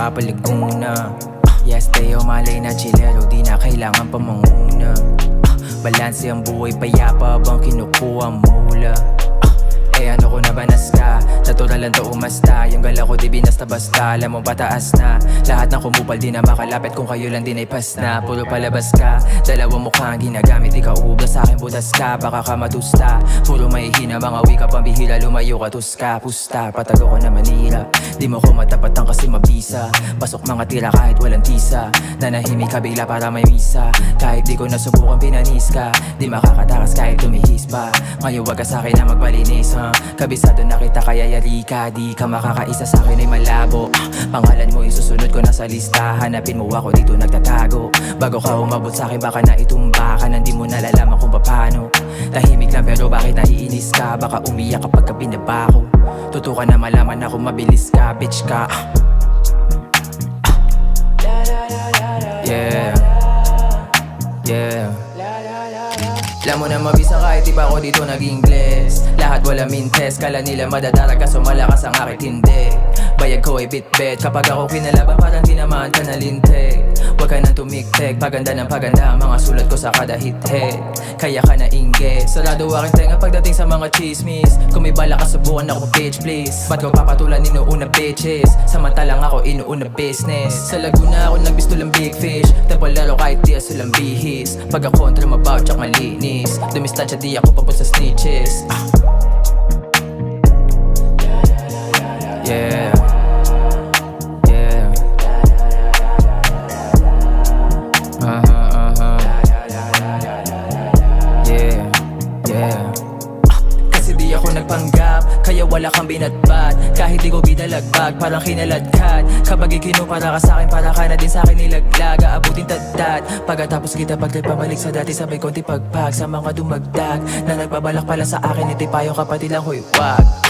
papaliguna. Yes, tayo malay na chilero, di na kailangan pa manguna. Balanse ang buhay, payapa bang kinukuha mula. Eh ano ko na banas ka, natural lang to umasta. Yung gala ko di binasta-basta, alam mo pataas na. Lahat ng kumupal di na makalapit kung kayo lang din ay pas na. Puro palabas ka, dalawang mukha ang ginagamit. Ikaw ubras sa akin butas ka, baka ka madusta. Puro mahihina mga wika, pambihira lumayo ka tuska. Pusta, patago ko na Manila, di mo ko matapatan kasi mabisa. Pasok mga tira kahit walang tisa, nanahimik ka bigla para may misa. Kahit di ko nasubukan pinanis ka, di makakatakas kahit tumihis pa. Ngayon wag ka sa'kin na magbalinis, kabisado na kita kaya yari ka. Di ka makakaisa sa'kin ay malabo. Pangalan mo isusunod ko na sa lista. Hanapin mo ako dito nagtatago. Bago ka umabot sa'kin baka na itumba ka. Nang di mo nalalaman kung paano. Tahimik lang pero bakit naiinis ka? Baka umiyak kapag ka binaba ko. Tutukan na malaman ako mabilis ka, bitch ka. Yeah, yeah. Alam mo na mabisa kahit di pa ako dito nag-Ingles. Lahat wala mintes, kala nila madadarag kaso malakas ang akit hindi. Bayag ko ay bit-bet, kapag ako kinalaban parang tinamaan ka na lintek. Huwag ka nang tumiktek, paganda ng paganda ang mga sulat ko sa kada hit-hit. Kaya ka na inggit, sarado aking tenga pagdating sa mga chismis. Kung may bala ka subukan ako bitch please. Ba't ko papatulan inuuna bitches, samantalang ako inuuna business. Sa Laguna ako nagbistulang big fish, tapalaro kahit di asulang bihis. Pag ako kontra mabaw tsak malinis, dumistansya di ako papot sa snitches. Yeah, yeah. Yeah, yeah. Kasi di ako nagpanggap, kaya wala kang binatbat. Kahit di ko bidalagbag, parang kinaladkad. Kapag ikinupara ka sa'kin, para ka na din sa'kin nilaglag. Aabutin tadtad, pagkatapos kita pagkay pabalik sa dati. Sabay konti pagpag sa mga dumagdag na nagbabalak pala sa akin. Iti payo kapatid lang, huy wag.